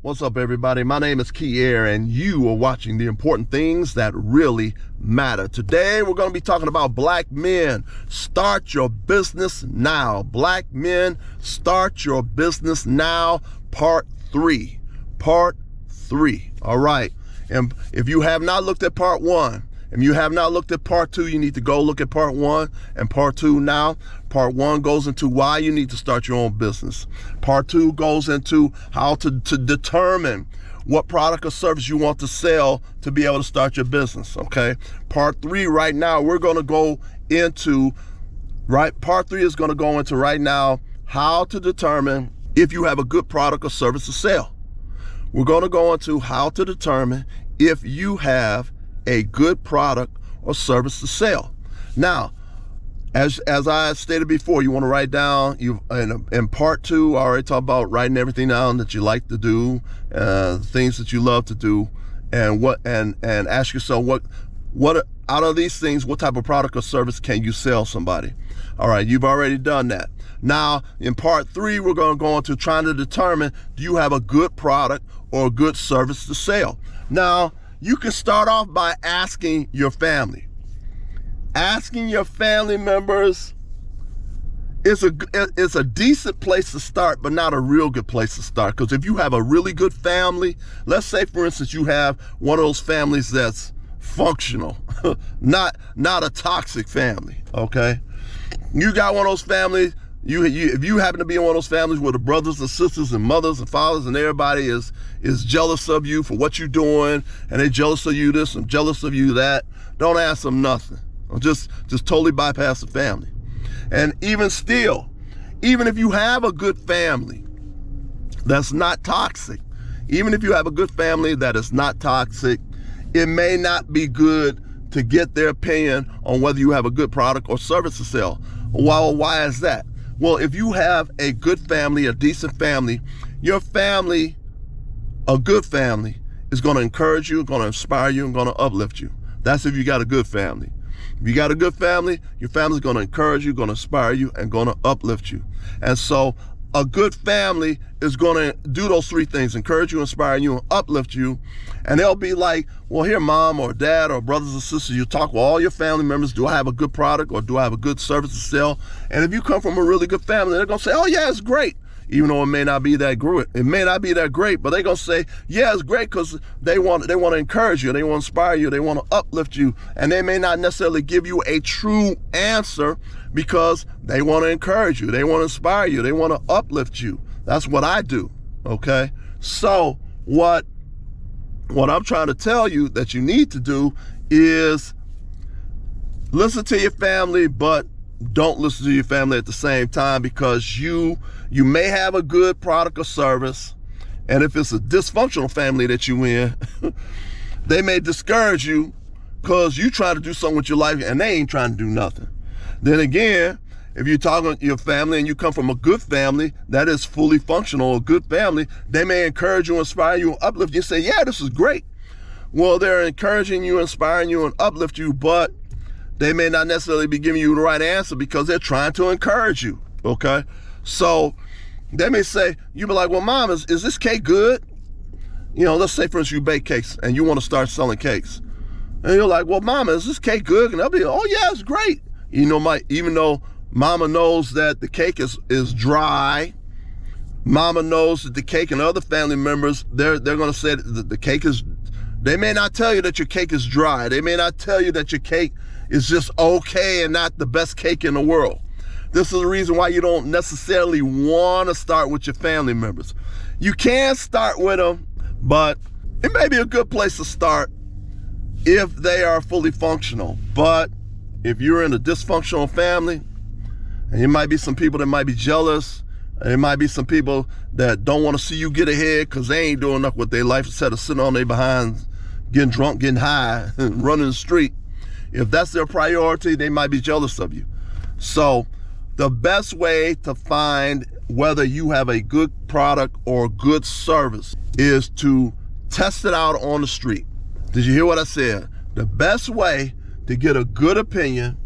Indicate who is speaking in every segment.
Speaker 1: What's up, everybody? My name is Kier, and you are watching The Important Things That Really Matter. Today, we're going to be talking about black men. Start your business now. Black men, start your business now. Part 3. Part 3. All right. And if you have not looked at Part 1, if you have not looked at Part 2, you need to go look at Part 1 and Part 2 now. Part 1 goes into why you need to start your own business. Part 2 goes into how to determine what product or service you want to sell to be able to start your business, okay? Part 3 right now, we're going to go into, Part 3 is going to go into right now how to determine if you have a good product or service to sell. We're going to go into how to determine if you have a good product or service to sell. Now, as I stated before, you want to write down, in part 2, I already talked about writing everything down that you like to do, things that you love to do, and ask yourself what out of these things, what type of product or service can you sell somebody? All right, you've already done that. Now, in part 3, we're going to go into trying to determine, do you have a good product or a good service to sell? Now, you can start off by asking your family. Asking your family members is a decent place to start, but not a real good place to start. Because if you have a really good family, let's say, for instance, you have one of those families that's functional, not a toxic family, okay? You got one of those families, if you happen to be in one of those families where the brothers and sisters and mothers and fathers and everybody is jealous of you for what you're doing, and they're jealous of you this and jealous of you that, don't ask them nothing. Just totally bypass the family. And even still, even if you have a good family that's not toxic, even if you have a good family that is not toxic, it may not be good to get their opinion on whether you have a good product or service to sell. Well, why is that? Well, if you have a good family, a decent family, your family, a good family, is going to encourage you, going to inspire you, and going to uplift you. That's if you got a good family. If you got a good family, your family's going to encourage you, going to inspire you, and going to uplift you. And so a good family is going to do those 3 things: encourage you, inspire you, and uplift you. And they'll be like, well, here, mom or dad or brothers and sisters, you talk with all your family members. Do I have a good product or do I have a good service to sell? And if you come from a really good family, they're going to say, oh, yeah, it's great. Even though it may not be that great, but they're going to say, yeah, it's great, because they want to encourage you, they want to inspire you, they want to uplift you. And they may not necessarily give you a true answer because they want to encourage you, they want to inspire you, they want to uplift you. That's what I do, okay? So what I'm trying to tell you that you need to do is listen to your family, but don't listen to your family at the same time, because you may have a good product or service, and if it's a dysfunctional family that you in, they may discourage you because you try to do something with your life and they ain't trying to do nothing. Then again, if you're talking to your family and you come from a good family that is fully functional, a good family, they may encourage you, inspire you, and uplift you, and say, yeah, this is great. Well, they're encouraging you, inspiring you, and uplift you, but they may not necessarily be giving you the right answer because they're trying to encourage you, okay? So they may say, you be like, well, mom, is this cake good? Let's say, for instance, you bake cakes and you want to start selling cakes. And you're like, well, mama, is this cake good? And they'll be, oh, yeah, it's great. Even though mama knows that the cake is dry, mama knows that the cake, and other family members, they're going to say that the cake is, they may not tell you that your cake is dry. They may not tell you that your cake is just okay and not the best cake in the world. This is the reason why you don't necessarily want to start with your family members. You can start with them, but it may be a good place to start if they are fully functional. But if you're in a dysfunctional family, and there might be some people that might be jealous, and there might be some people that don't want to see you get ahead because they ain't doing enough with their life instead of sitting on their behinds, getting drunk, getting high, and running the street. If that's their priority, they might be jealous of you. So the best way to find whether you have a good product or good service is to test it out on the street. Did you hear what I said? The best way to get a good opinion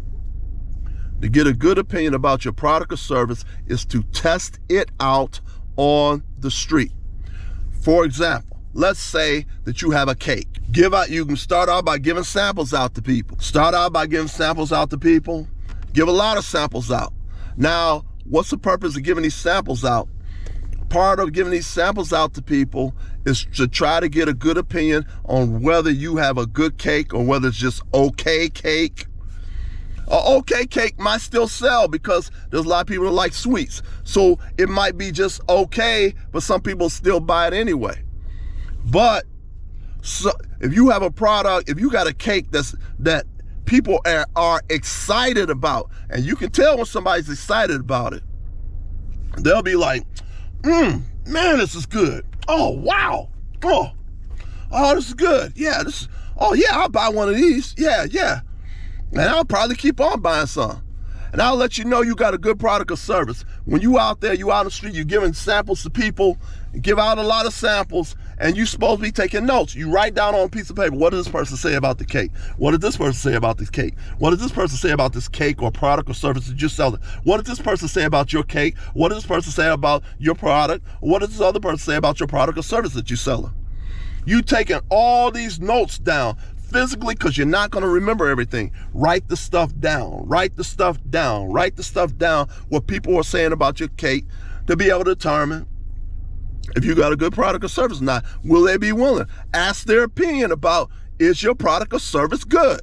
Speaker 1: about your product or service is to test it out on the street. For example, let's say that you have a cake. You can start out by giving samples out to people. Start out by giving samples out to people. Give a lot of samples out. Now, what's the purpose of giving these samples out? Part of giving these samples out to people is to try to get a good opinion on whether you have a good cake or whether it's just okay cake. An okay cake might still sell because there's a lot of people that like sweets. So it might be just okay, but some people still buy it anyway. But so if you have a product, if you got a cake that people are excited about, and you can tell when somebody's excited about it, they'll be like, man, this is good. Oh, wow. Oh, this is good. Yeah, I'll buy one of these. Yeah. And I'll probably keep on buying some. And I'll let you know you got a good product or service. When you out there, you out on the street, you're giving samples to people, give out a lot of samples, and you're supposed to be taking notes. You write down on a piece of paper, what does this person say about the cake? What did this person say about this cake? What does this person say about this cake or product or service that you're selling? What did this person say about your cake? What does this person say about your product? What does this other person say about your product or service that you're selling? You taking all these notes down physically, because you're not going to remember everything. Write the stuff down. Write the stuff down. Write the stuff down, what people are saying about your cake, to be able to determine if you got a good product or service or not. Will they be willing? Ask their opinion about, is your product or service good?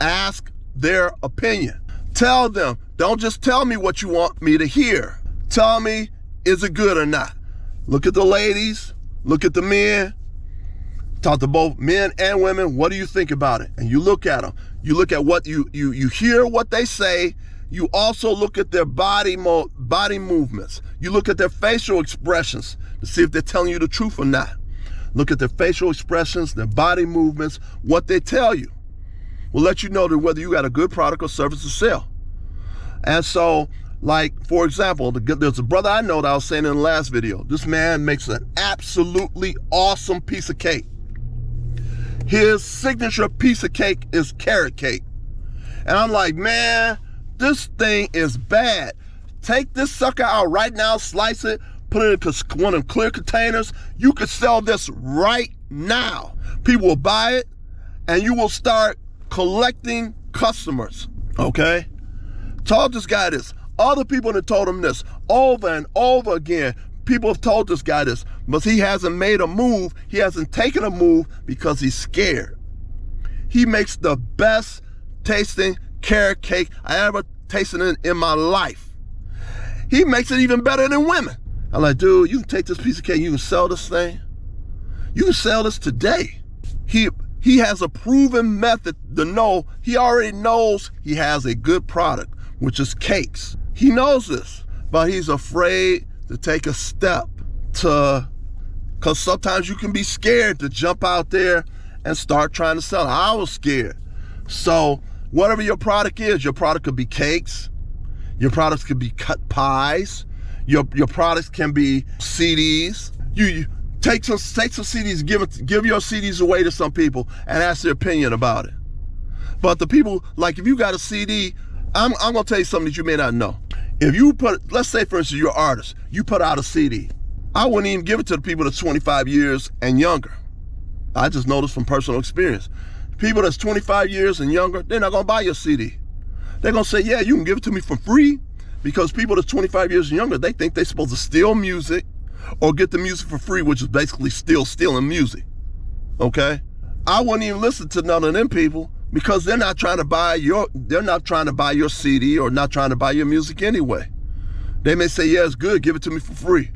Speaker 1: Ask their opinion. Tell them. Don't just tell me what you want me to hear. Tell me, is it good or not? Look at the ladies. Look at the men. Talk to both men and women. What do you think about it? And you look at them. You look at what you hear what they say. You also look at their body movements. You look at their facial expressions to see if they're telling you the truth or not. Look at their facial expressions, their body movements, what they tell you will let you know that whether you got a good product or service to sell. And so, like, for example, there's a brother I know that I was saying in the last video. This man makes an absolutely awesome piece of cake. His signature piece of cake is carrot cake. And I'm like, man, this thing is bad. Take this sucker out right now, slice it, put it in one of them clear containers. You could sell this right now. People will buy it, and you will start collecting customers, okay? Told this guy this. Other people have told him this over and over again. People have told this guy this, but he hasn't made a move. He hasn't taken a move because he's scared. He makes the best tasting carrot cake I ever tasted in my life. He makes it even better than women. I'm like, dude, you can take this piece of cake, you can sell this thing. You can sell this today. He has a proven method to know. He already knows he has a good product, which is cakes. He knows this, but he's afraid to take a step because sometimes you can be scared to jump out there and start trying to sell it. I was scared. So whatever your product is, your product could be cakes, your products could be cut pies, your products can be CDs. You take some CDs, give your CDs away to some people and ask their opinion about it. But the people, like if you got a CD, I'm gonna tell you something that you may not know. If you let's say for instance, you're an artist, you put out a CD. I wouldn't even give it to the people that's 25 years and younger. I just noticed from personal experience. People that's 25 years and younger, they're not gonna buy your CD. They're gonna say, yeah, you can give it to me for free, because people that's 25 years and younger, they think they're supposed to steal music or get the music for free, which is basically still stealing music, okay? I wouldn't even listen to none of them people, because they're not trying to buy your CD or not trying to buy your music anyway. They may say, yeah, it's good, give it to me for free.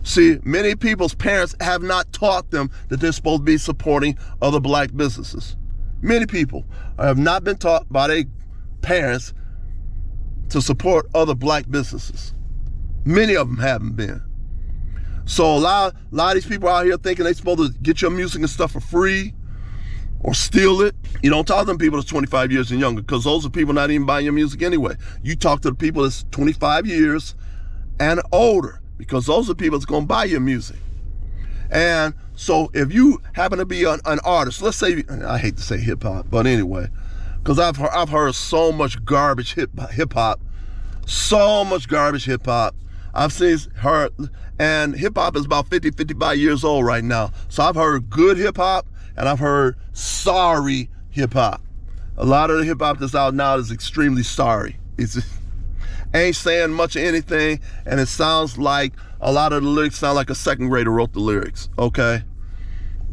Speaker 1: See, many people's parents have not taught them that they're supposed to be supporting other black businesses. Many people have not been taught by their parents to support other black businesses. Many of them haven't been. So a lot of these people out here thinking they're supposed to get your music and stuff for free or steal it. You don't talk to them people that's 25 years and younger, because those are people not even buying your music anyway. You talk to the people that's 25 years and older, because those are people that's gonna buy your music. And so if you happen to be an artist, let's say, I hate to say hip hop, but anyway, because I've heard so much garbage hip hop, so much garbage hip hop. I've heard, and hip hop is about 50, 55 years old right now. So I've heard good hip hop and I've heard sorry hip hop. A lot of the hip hop that's out now is extremely sorry. It's ain't saying much of anything, and it sounds like a lot of the lyrics sound like a second grader wrote the lyrics, okay?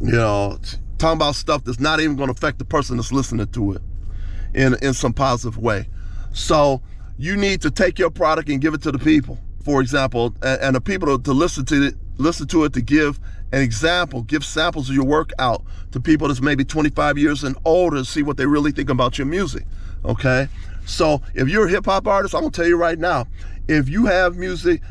Speaker 1: You know, talking about stuff that's not even going to affect the person that's listening to it in some positive way. So you need to take your product and give it to the people, for example, and the people to listen to it to give an example, give samples of your work out to people that's maybe 25 years and older to see what they really think about your music, okay? So if you're a hip hop artist, I'm gonna tell you right now, if you have music,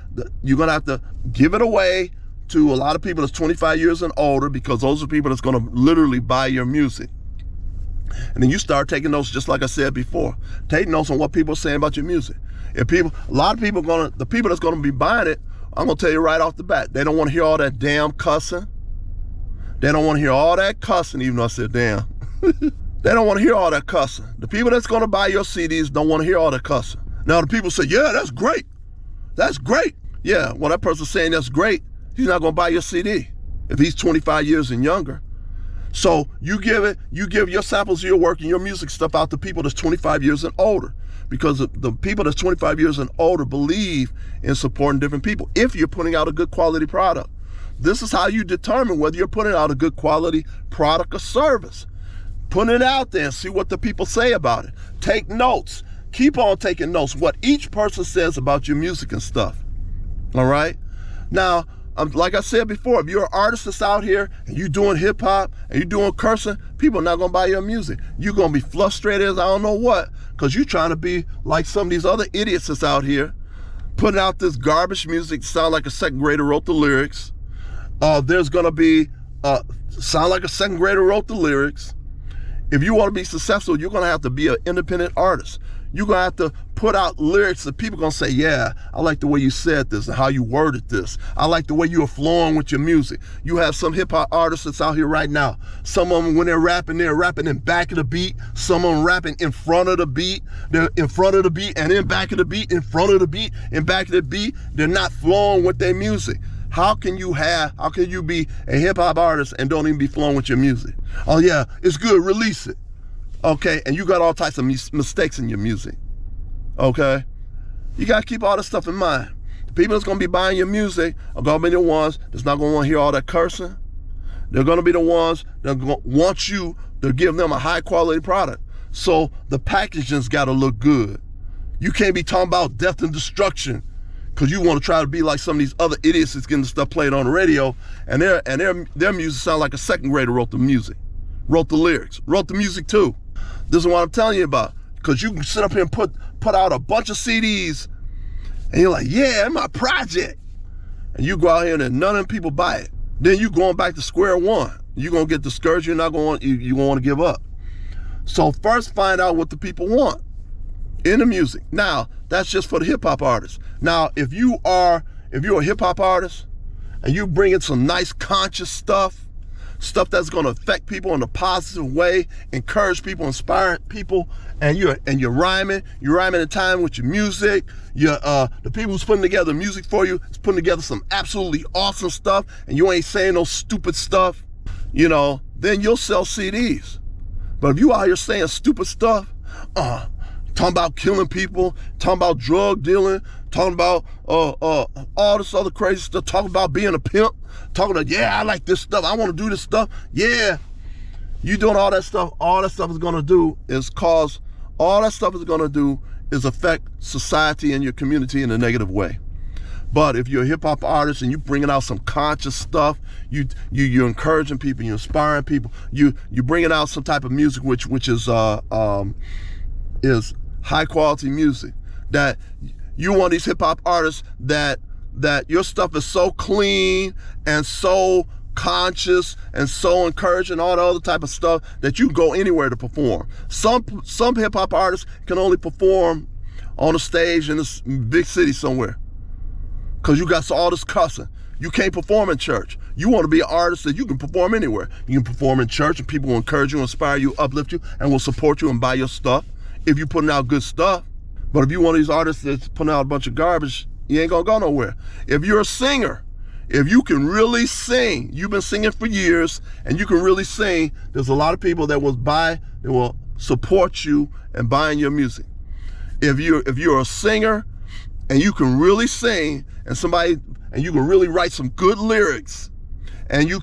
Speaker 1: you're gonna have to give it away to a lot of people that's 25 years and older, because those are people that's gonna literally buy your music. And then you start taking notes, just like I said before. Take notes on what people are saying about your music. A lot of people the people that's gonna be buying it, I'm gonna tell you right off the bat, they don't wanna hear all that damn cussing. They don't wanna hear all that cussing, even though I said damn. They don't want to hear all that cussing. The people that's going to buy your CDs don't want to hear all that cussing. Now the people say, yeah, that's great. That's great. Yeah, well, that person's saying that's great, he's not going to buy your CD if he's 25 years and younger. So you give your samples of your work and your music stuff out to people that's 25 years and older, because the people that's 25 years and older believe in supporting different people if you're putting out a good quality product. This is how you determine whether you're putting out a good quality product or service. Put it out there and see what the people say about it. Take notes. Keep on taking notes, what each person says about your music and stuff. All right? Now, like I said before, if you're an artist that's out here and you're doing hip hop and you're doing cursing, people are not going to buy your music. You're going to be frustrated as I don't know what, because you're trying to be like some of these other idiots that's out here putting out this garbage music, sound like a second grader wrote the lyrics. There's going to be, sound like a second grader wrote the lyrics. If you want to be successful, you're going to have to be an independent artist. You're going to have to put out lyrics that people are going to say, yeah, I like the way you said this and how you worded this. I like the way you are flowing with your music. You have some hip hop artists that's out here right now. Some of them, when they're rapping in back of the beat. Some of them rapping in front of the beat. They're in front of the beat and in back of the beat, in front of the beat, in back of the beat. They're not flowing with their music. How can you be a hip hop artist and don't even be flowing with your music? Oh yeah, it's good, release it. Okay, and you got all types of mistakes in your music. Okay? You gotta keep all this stuff in mind. The people that's gonna be buying your music are gonna be the ones that's not gonna wanna hear all that cursing. They're gonna be the ones that want you to give them a high quality product. So the packaging's gotta look good. You can't be talking about death and destruction because you want to try to be like some of these other idiots that's getting the stuff played on the radio, and their music sound like a second grader wrote the music, wrote the lyrics, wrote the music too. This is what I'm telling you about, because you can sit up here and put out a bunch of CDs, and you're like, yeah, my project, and you go out here and none of them people buy it. Then you going back to square one. You're gonna get discouraged. You're gonna want to give up. So first, find out what the people want in the music. Now, that's just for the hip hop artists. Now, if you're a hip hop artist and you bring in some nice conscious stuff that's going to affect people in a positive way, encourage people, inspire people, and you're rhyming in time with your music. The people who's putting together music for you is putting together some absolutely awesome stuff, and you ain't saying no stupid stuff, then you'll sell CDs. But if you out here saying stupid stuff, talking about killing people, talking about drug dealing, talking about all this other crazy stuff, talking about being a pimp, talking about, yeah, I like this stuff, I want to do this stuff. Yeah, you doing all that stuff is going to do is affect society and your community in a negative way. But if you're a hip hop artist and you're bringing out some conscious stuff, you're encouraging people, you're inspiring people, you're bringing out some type of music which is high quality music, that you want these hip hop artists that your stuff is so clean and so conscious and so encouraging, all the other type of stuff that you can go anywhere to perform. Some hip hop artists can only perform on a stage in this big city somewhere because you got all this cussing. You can't perform in church. You want to be an artist that you can perform anywhere. You can perform in church and people will encourage you, inspire you, uplift you, and will support you and buy your stuff if you're putting out good stuff. But if you're one of these artists that's putting out a bunch of garbage, You ain't gonna go nowhere. If you're a singer, if you can really sing, you've been singing for years and you can really sing, there's a lot of people that will support you and buying your music. If you're a singer and you can really sing and you can really write some good lyrics and you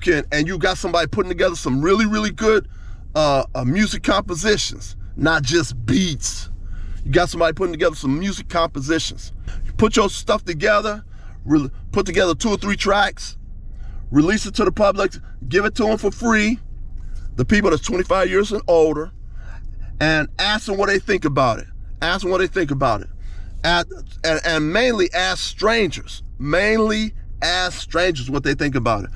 Speaker 1: got somebody putting together some really good music compositions, not just beats. You got somebody putting together some music compositions. You put your stuff together, put together 2 or 3 tracks, release it to the public, give it to them for free, the people that's 25 years and older, and ask them what they think about it. Ask them what they think about it. And mainly ask strangers. Mainly ask strangers what they think about it.